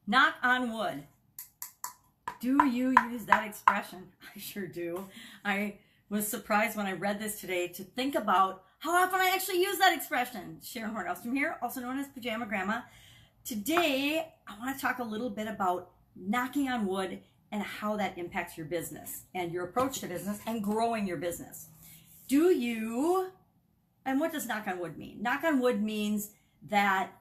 Knock on wood. Do you use that expression? I sure do. I was surprised when I read this today to think about how often I actually use that expression. Sharon Horne-Ellstrom here, also known as Pajama Grandma. Today, I want to talk a little bit about knocking on wood and how that impacts your business and your approach to business and growing your business. And what does knock on wood mean? Knock on wood means that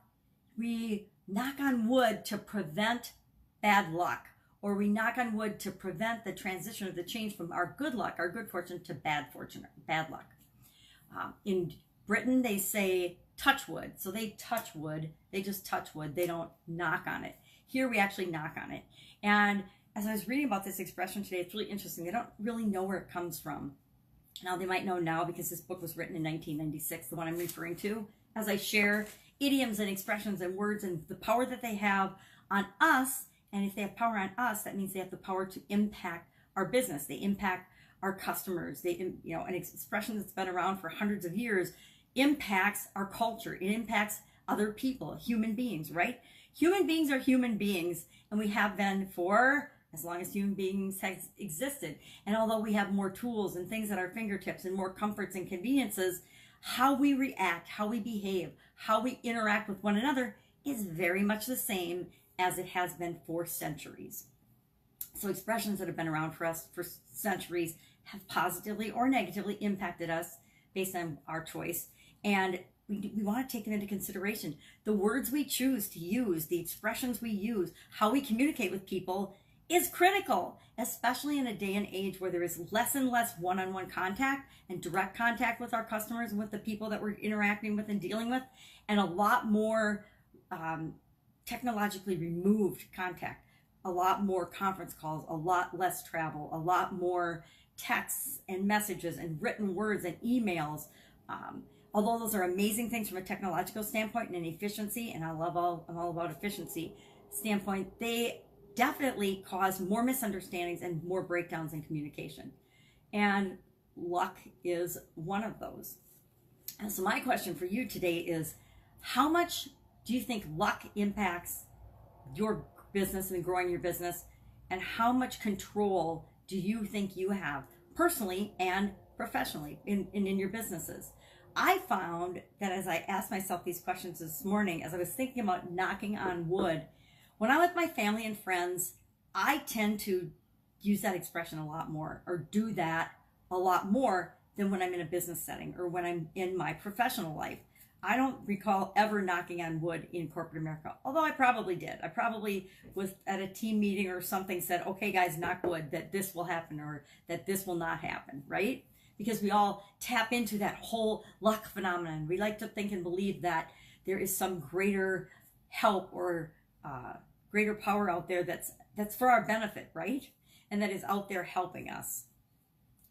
we knock on wood to prevent bad luck, or we knock on wood to prevent the transition or the change from our good luck, our good fortune, to bad fortune, bad luck. In Britain, they say touch wood. So they touch wood. They just touch wood. They don't knock on it. Here we actually knock on it. And as I was reading about this expression today, it's really interesting. They don't really know where it comes from. Now, they might know now because this book was written in 1996, the one I'm referring to, as I share idioms and expressions and words and the power that they have on us. And if they have power on us, that means they have the power to impact our business. They impact our customers. An expression that's been around for hundreds of years impacts our culture. It impacts other people, human beings, right? Human beings are human beings, and we have been for as long as human beings have existed. And although we have more tools and things at our fingertips and more comforts and conveniences, how we react, how we behave, how we interact with one another is very much the same as it has been for centuries. So expressions that have been around for us for centuries have positively or negatively impacted us based on our choice. And we want to take them into consideration. The words we choose to use, the expressions we use, how we communicate with people is critical, especially in a day and age where there is less and less one-on-one contact and direct contact with our customers and with the people that we're interacting with and dealing with, and a lot more technologically removed contact, a lot more conference calls, a lot less travel, a lot more texts and messages and written words and emails. Although those are amazing things from a technological standpoint and an efficiency, and I'm all about efficiency standpoint, they definitely cause more misunderstandings and more breakdowns in communication. And luck is one of those. And so my question for you today is, how much do you think luck impacts your business and growing your business? And how much control do you think you have personally and professionally in your businesses? I found that as I asked myself these questions this morning, as I was thinking about knocking on wood, when I'm with my family and friends, I tend to use that expression a lot more, or do that a lot more than when I'm in a business setting or when I'm in my professional life. I don't recall ever knocking on wood in corporate America, although I probably did. I probably was at a team meeting or something, said, okay, guys, knock wood that this will happen or that this will not happen, right? Because we all tap into that whole luck phenomenon. We like to think and believe that there is some greater help or greater power out there that's for our benefit, right? And that is out there helping us.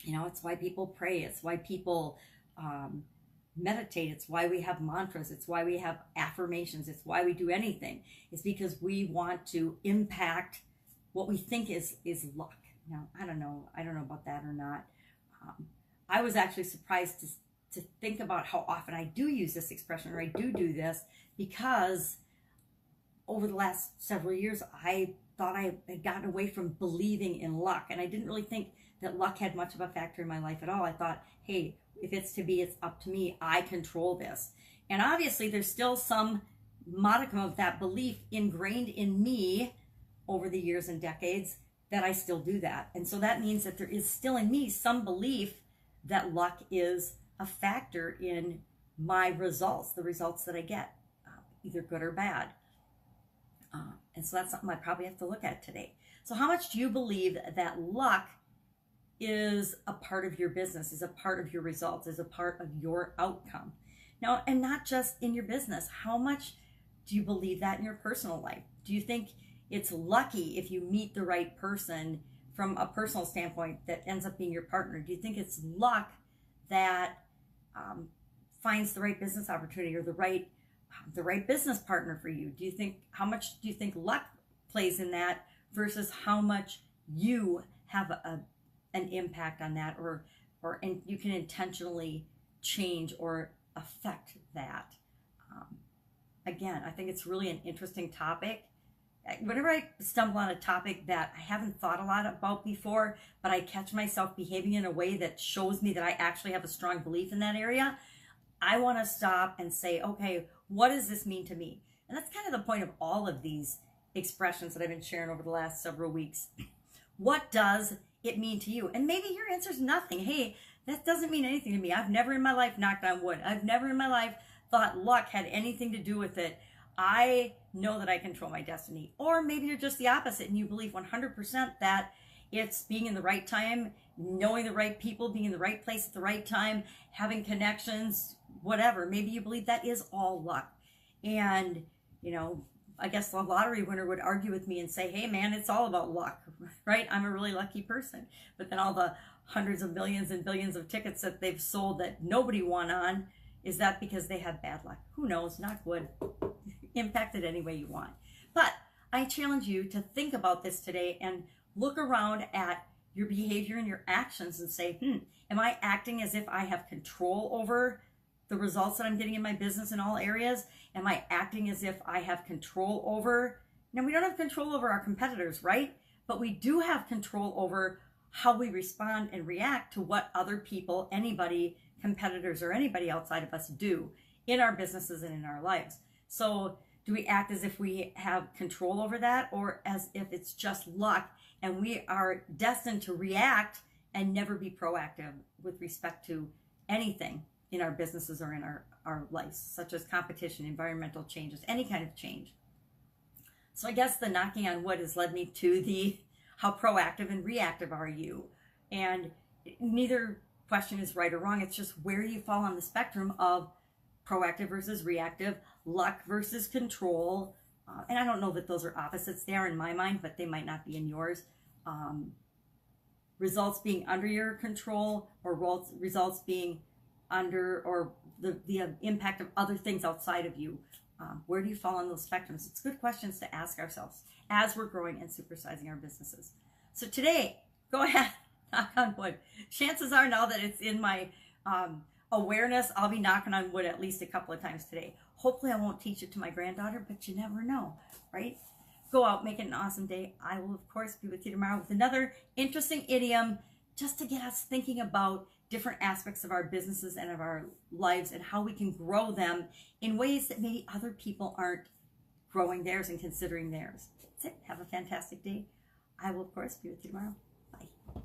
You know, it's why people pray. It's why people meditate. It's why we have mantras. It's why we have affirmations. It's why we do anything. It's because we want to impact what we think is luck. Now, I don't know about that or not. I was actually surprised to think about how often I do use this expression, or I do this, because over the last several years, I thought I had gotten away from believing in luck. And I didn't really think that luck had much of a factor in my life at all. I thought, hey, if it's to be, it's up to me. I control this. And obviously, there's still some modicum of that belief ingrained in me over the years and decades that I still do that. And so that means that there is still in me some belief that luck is a factor in my results, the results that I get, either good or bad. And so that's something I probably have to look at today. So how much do you believe that luck is a part of your business, is a part of your results, is a part of your outcome? Now, and not just in your business, how much do you believe that in your personal life? Do you think it's lucky if you meet the right person from a personal standpoint that ends up being your partner? Do you think it's luck that finds the right business opportunity or the right business partner for you? How much do you think luck plays in that versus how much you have an impact on that, or and you can intentionally change or affect that? Again, I think it's really an interesting topic whenever I stumble on a topic that I haven't thought a lot about before, but I catch myself behaving in a way that shows me that I actually have a strong belief in that area, I want to stop and say, okay, what does this mean to me? And that's kind of the point of all of these expressions that I've been sharing over the last several weeks. What does it mean to you? And maybe your answer is nothing. Hey, that doesn't mean anything to me. I've never in my life knocked on wood. I've never in my life thought luck had anything to do with it. I know that I control my destiny. Or maybe you're just the opposite and you believe 100% that it's being in the right time, knowing the right people, being in the right place at the right time, having connections, whatever. Maybe you believe that is all luck. And, you know, I guess the lottery winner would argue with me and say, hey man, it's all about luck, right? I'm a really lucky person. But then all the hundreds of millions and billions of tickets that they've sold that nobody won on, is that because they had bad luck? Who knows? Knock wood. Impact it any way you want. But I challenge you to think about this today and look around at your behavior and your actions and say, am I acting as if I have control over the results that I'm getting in my business in all areas? Am I acting as if I have control over? Now, we don't have control over our competitors, right? But we do have control over how we respond and react to what other people, anybody, competitors, or anybody outside of us do in our businesses and in our lives. So do we act as if we have control over that, or as if it's just luck and we are destined to react and never be proactive with respect to anything in our businesses or in our lives, such as competition, environmental changes, any kind of change? So I guess the knocking on wood has led me to the how proactive and reactive are you? And neither question is right or wrong. It's just where you fall on the spectrum of proactive versus reactive, luck versus control. And I don't know that those are opposites. They are in my mind, but they might not be in yours. Results being under your control, or results being under, or the impact of other things outside of you. Where do you fall on those spectrums? It's good questions to ask ourselves as we're growing and supersizing our businesses. So today, go ahead, knock on wood. Chances are, now that it's in my awareness, I'll be knocking on wood at least a couple of times today. Hopefully I won't teach it to my granddaughter, but you never know, right? Go out, make it an awesome day. I will, of course, be with you tomorrow with another interesting idiom just to get us thinking about different aspects of our businesses and of our lives and how we can grow them in ways that maybe other people aren't growing theirs and considering theirs. That's it. Have a fantastic day. I will, of course, be with you tomorrow. Bye.